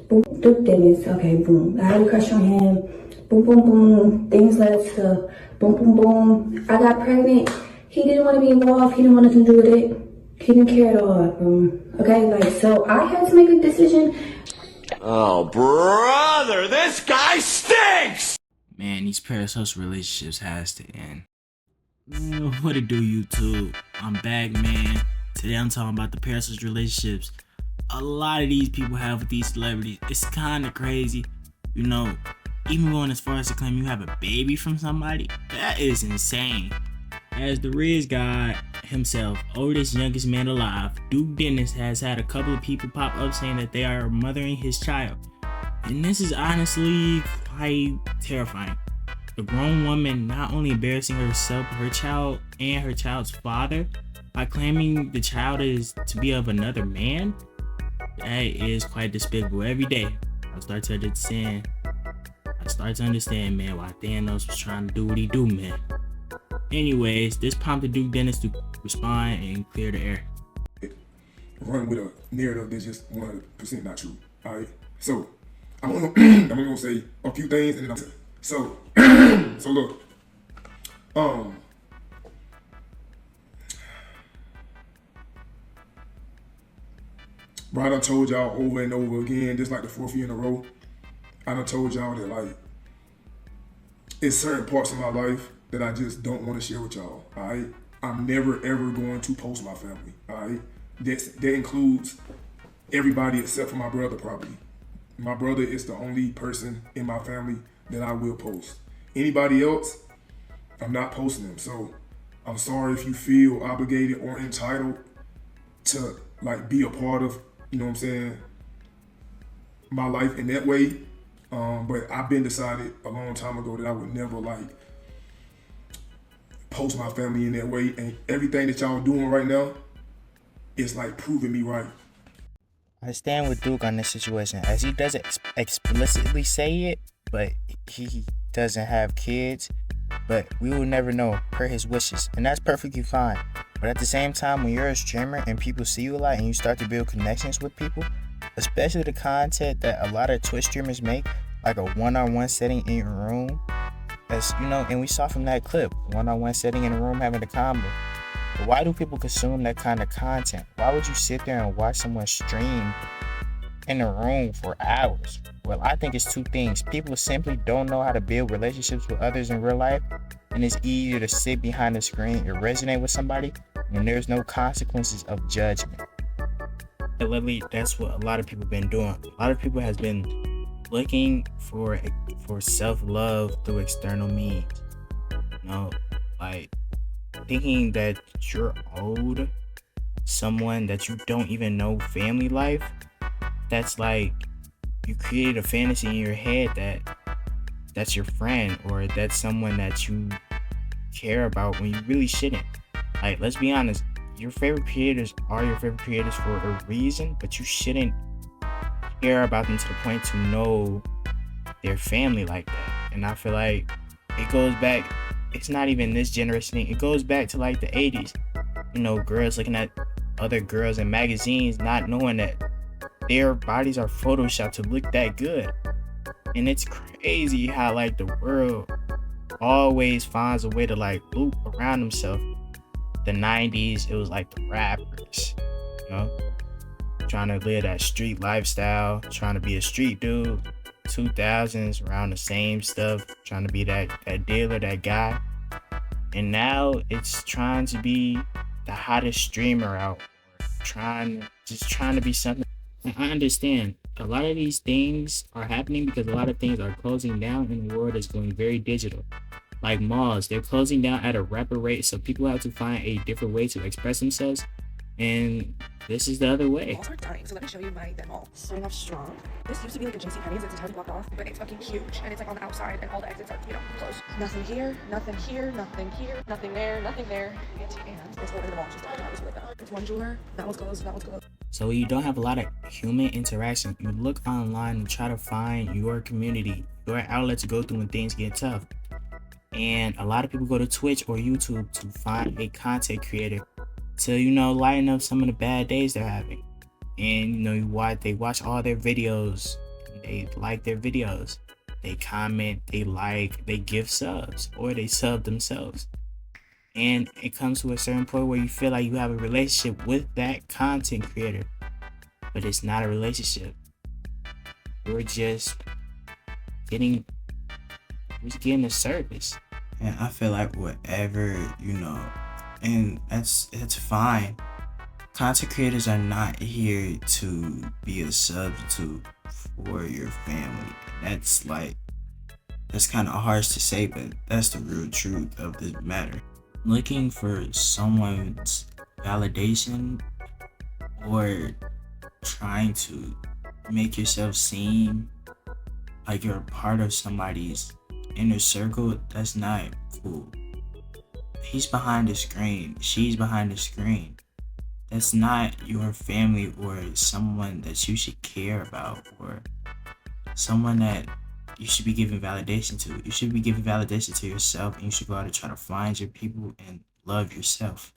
Boom, Duke Dennis. Okay, boom. I had a crush on him. Boom, boom, boom. Things led to boom, boom, boom. I got pregnant. He didn't want to be involved. He didn't want nothing to do with it. He didn't care at all. Okay, like, so I had to make a decision. Oh, brother, this guy stinks! Man, these parasocial relationships has to end. What it do, YouTube? I'm back, man. Today I'm talking about the parasocial relationships a lot of these people have with these celebrities. It's kind of crazy. You know, even going as far as to claim you have a baby from somebody, that is insane. As the Riz God himself, oldest, youngest man alive, Duke Dennis has had a couple of people pop up saying that they are mothering his child. And this is honestly quite terrifying. The grown woman not only embarrassing herself, her child, and her child's father by claiming the child is to be of another man. That is quite despicable. Every day, I start to understand, man, why Thanos was trying to do what he do, man. Anyways, this prompted Duke Dennis to respond and clear the air. Run with a narrative that's just 100% not true. Alright? So, I'm gonna say a few things and then so look. Bro, I done told y'all over and over again, just like the 4th year in a row, I done told y'all that, like, it's certain parts of my life that I just don't want to share with y'all, all right? I'm never, ever going to post my family, all right? That includes everybody except for my brother, probably. My brother is the only person in my family that I will post. Anybody else, I'm not posting them. So I'm sorry if you feel obligated or entitled to, like, be a part of, you know what I'm saying, my life in that way. But I've been decided a long time ago that I would never, like, post my family in that way. And everything that y'all doing right now is, like, proving me right. I stand with Duke on this situation, as he doesn't explicitly say it, but he doesn't have kids. But we will never know per his wishes, and that's perfectly fine. But at the same time, when you're a streamer and people see you a lot and you start to build connections with people, especially the content that a lot of Twitch streamers make, like a one-on-one setting in your room, as you know, and we saw from that clip, one-on-one setting in a room having a combo. But why do people consume that kind of content? Why would you sit there and watch someone stream in a room for hours? Well, I think it's two things. People simply don't know how to build relationships with others in real life, and it's easier to sit behind the screen and resonate with somebody when there's no consequences of judgment. Literally, that's what a lot of people been doing. A lot of people has been looking for self-love through external means. You know, like thinking that you're owed someone that you don't even know family life. That's like you created a fantasy in your head that's your friend or that's someone that you care about when you really shouldn't. Like, let's be honest, your favorite creators are your favorite creators for a reason, but you shouldn't care about them to the point to know their family like that. And I feel like it goes back, it's not even this generation thing, it goes back to like the 80s. You know, girls looking at other girls in magazines not knowing that their bodies are photoshopped to look that good. And it's crazy how like the world always finds a way to like loop around themselves. The 90s, it was like the rappers, you know, trying to live that street lifestyle, trying to be a street dude. 2000s, around the same stuff, trying to be that dealer, that guy. And now it's trying to be the hottest streamer out, trying to be something. I understand a lot of these things are happening because a lot of things are closing down in a world that's going very digital. Like malls, they're closing down at a rapid rate, so people have to find a different way to express themselves, and this is the other way. Malls are dying, so let me show you my then mall. Starting off strong. This used to be like a JC Penney's, it's entirely blocked off, but it's fucking huge, and it's like on the outside, and all the exits are, you know, closed. Nothing here, nothing here, nothing here, nothing there, nothing there. And it's over the mall, just obviously like that. It's one jeweler, that one's closed, that one's closed. So when you don't have a lot of human interaction, you look online and try to find your community, your outlet to go through when things get tough. And a lot of people go to Twitch or YouTube to find a content creator to, you know, lighten up some of the bad days they're having. And, you know, they watch all their videos They like their videos. They comment, they like, they give subs, or they sub themselves. And it comes to a certain point where you feel like you have a relationship with that content creator, but it's not a relationship. We're just getting a service. And I feel like whatever, and that's fine. Content creators are not here to be a substitute for your family. That's kind of harsh to say, but that's the real truth of the matter. Looking for someone's validation or trying to make yourself seem like you're a part of somebody's inner circle, that's not cool. He's behind the screen, she's behind the screen. That's not your family or someone that you should care about or someone that you should be giving validation to. You should be giving validation to yourself, and you should go out and try to find your people and love yourself.